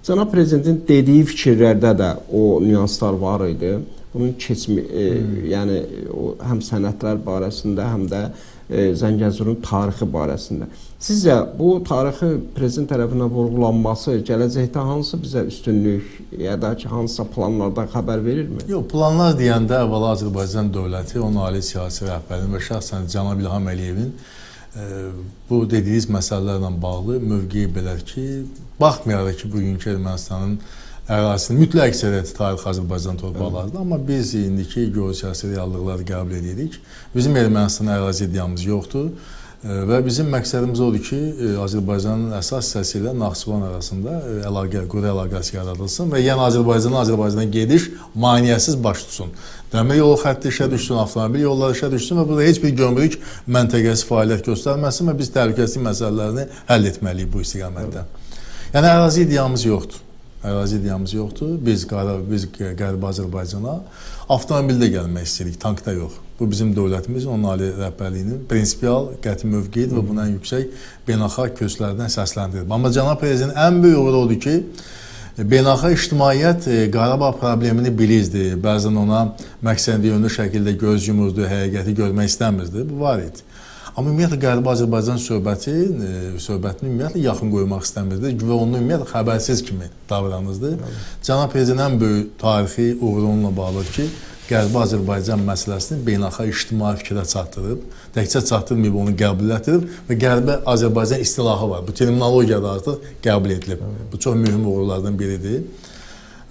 Cənab Prezidentin dediyi fikirlərdə də o nüanslar var idi. Bunun yəni o həm sənədlər barəsində, həm də Zəngəzurun tarixi barəsində. Sizcə bu tarixi prezident tərəfindən vurğulanması gələcəkdə hansı bizə üstünlük ya da ki, hansısa planlardan xəbər verirmi? Yox, planlar deyəndə əvvəla Azərbaycan dövləti, onun ali siyasi rəhbərinin və şəxsən cənab İlham Əliyevin bu dediyiniz məsələlərlə bağlı mövqeyi belədir ki, baxmayaraq ki, bugünkü Ermənistanın ərazisinin mütləq əksəriyyəti tarix Azərbaycan torpaqlarıdır. Amma biz indiki geosiyasi reallıqları qəbul edirik. Bizim Ermənistan ərazi iddiamız yoxdur və bizim məqsədimiz odur ki, Azərbaycanın əsas hissəsi ilə Naxçıvan arasında quru əlaqəsi yaradılsın və yəni Azərbaycandan gediş maneəsiz baş tutsun. Dəmir yolu xətti işə düşsün, avtomobil yolları işə düşsün və burada heç bir gömrük məntəqəsi fəaliyyət göstərməsin və biz təhlükəsizlik məsələlərini həll etməliyik bu istiqamətdə. Yəni ərazi iddiamız yoxdur. Ərazi iddiamız yoxdur. Biz Qərbi Azərbaycana avtomobildə gəlmək istəyirik, tankda yox. Bu bizim dövlətimizin, onun ali rəhbərliyinin prinsipial qəti mövqeyidir və buna yüksək beynəlxalq kürsülərdən səsləndirir. Amma cənab prezidentin ən böyük uğuru odur ki, beynəlxalq ictimaiyyət Qarabağ problemini bilirdi. Bəzən ona məqsədyönlü şəkildə göz yumurdu, həqiqəti görmək istəmirdi. Bu var idi. Amma ümumiyyətlə Qərbi Azərbaycan söhbətini ümumiyyətlə yaxın qoymaq istəmirdi və onu ümumiyyətlə xəbərsiz kimi davranırdı. Cənab Prezident ən böyük tarixi uğuru onunla bağlıdır ki, Qərbi Azərbaycan məsələsini beynəlxalq ictimai fikrə çatdırıb, təkcə çatdırmayıb, onu qəbul etdirib və Qərbi Azərbaycan istilahı var. Bu terminologiya da artıq qəbul edilib. Bu çox mühüm uğurlardan biridir.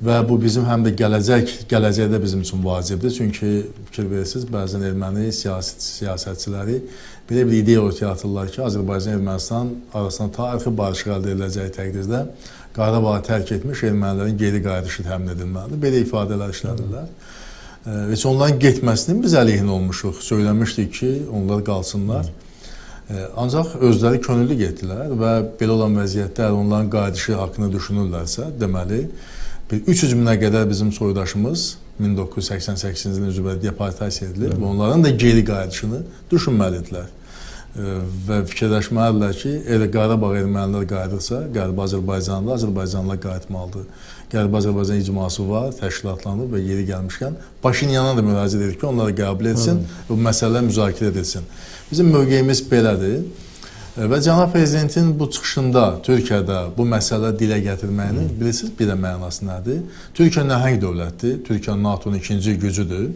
Və bu bizim həm də gələcəkdə bizim üçün vacibdir. Çünki fikir verirsiniz, bəzən erməni siyasətçiləri belə bir ideya ortaya atırlar ki, Azərbaycan-Ermənistan arasında tarixi barışıq əldə ediləcəyi təqdirdə Qarabağı tərk etmiş ermənilərin geri qayıdışı təmin edilməlidir. Belə ifadələr işlədirlər. Heç onların getməsinin biz əleyhinə olmuşuq. Söyləmişdik ki, onlar qalsınlar. Ancaq özləri könüllü getdilər və belə olan vəziyyətdə onların qayıdışı haqqında düşünürlərsə, deməli, 300 minə qədər bizim soydaşımız 1988-ci ilin üzvləri deportasiya edilir və onların da geri qayıdışını düşünməlidirlər. Və fikirləşməlidirlər ki, Qarabağ ermənilər qayıdırsa, Qərbi Azərbaycanlı, Azərbaycanlılar qayıtmalıdır. Qərbi Azərbaycan icması var, təşkilatlanıb və yeri gəlmişkən Paşinyana da müraciət edir ki, onları qəbul etsin və bu məsələlər müzakirə edilsin. Bizim mövqeyimiz belədir. Və cənab prezidentin bu çıxışında Türkiyədə bu məsələ dilə gətirməyinin bilirsiniz bir də mənası nədir? Türkiyə nəhəng dövlətdir, Türkiyə NATO'nun ikinci gücüdür,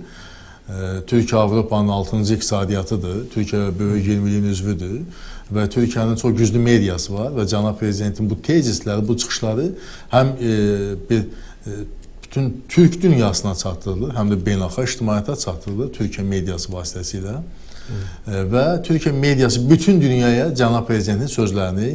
Türkiyə Avropanın 6-cı iqtisadiyyatıdır, Türkiyə böyük 20-lik üzvüdür və Türkiyənin çox güclü mediası var və cənab prezidentin bu tezisləri, bu çıxışları həm bütün Türk dünyasına çatdırılır, həm də beynəlxalq ictimaiyyətə çatdırılır Türkiyə mediası vasitəsilə. Və Türkiyə mediası bütün dünyaya cənab prezidentin sözlərini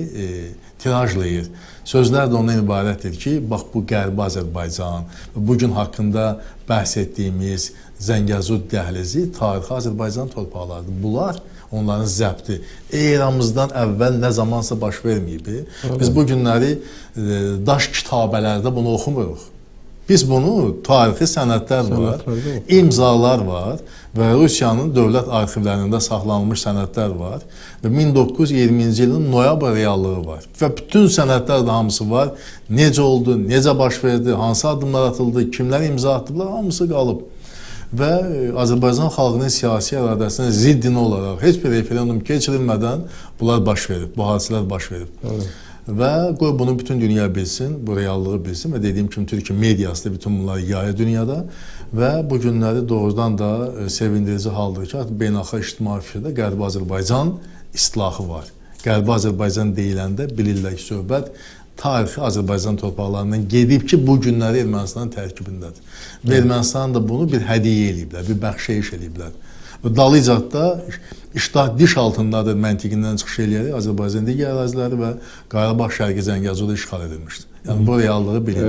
tirajlayır. Sözlər də ondan ibarətdir ki, bax bu Qərbi Azərbaycan, bugün haqqında bəhs etdiyimiz Zəngəzur dəhlizi tarixi Azərbaycan torpaqlarıdır. Bunlar onların zəbti eramızdan əvvəl nə zamansa baş verməyib. Biz bu günləri daş kitabələrdə bunu oxumuruq. Biz bunu tarixi sənədlər var, imzalar var və Rusiyanın dövlət arxivlərində saxlanılmış sənədlər var və 1920-ci ilin noyabr reallığı var və bütün sənədlər də hamısı var. Necə oldu, necə baş verdi, hansı addımlar atıldı, kimlər imza atdılar, hamısı qalıb. Və Azərbaycan xalqının siyasi iradəsinə ziddinə olaraq heç bir referendum keçirilmədən bunlar baş verib, bu hadisələr baş verib. Və qoy bunu bütün dünya bilsin, bu reallığı bilsin və dediyim kimi Türkiyə mediası da bütün bunları yayır dünyada və bu günləri doğrudan da sevindirici haldır ki, beynəlxalq ictimai fikrdə Qərbi Azərbaycan istilahı var. Qərbi Azərbaycan deyiləndə bilirlər ki, söhbət tarixi Azərbaycan torpaqlarından gedib ki, bu günləri Ermənistanın tərkibindədir. Və Ermənistan da bunu bir hədiyyə eləyiblər, bir bəxşəyiş eləyiblər. Və dalıcaq da iştah diş altındadır məntiqindən çıxış eləyərək Azərbaycan digər əraziləri və Qarabağ Şərqi Zəngəzurda işğal edilmişdir. Yəni bu reallığı bilir.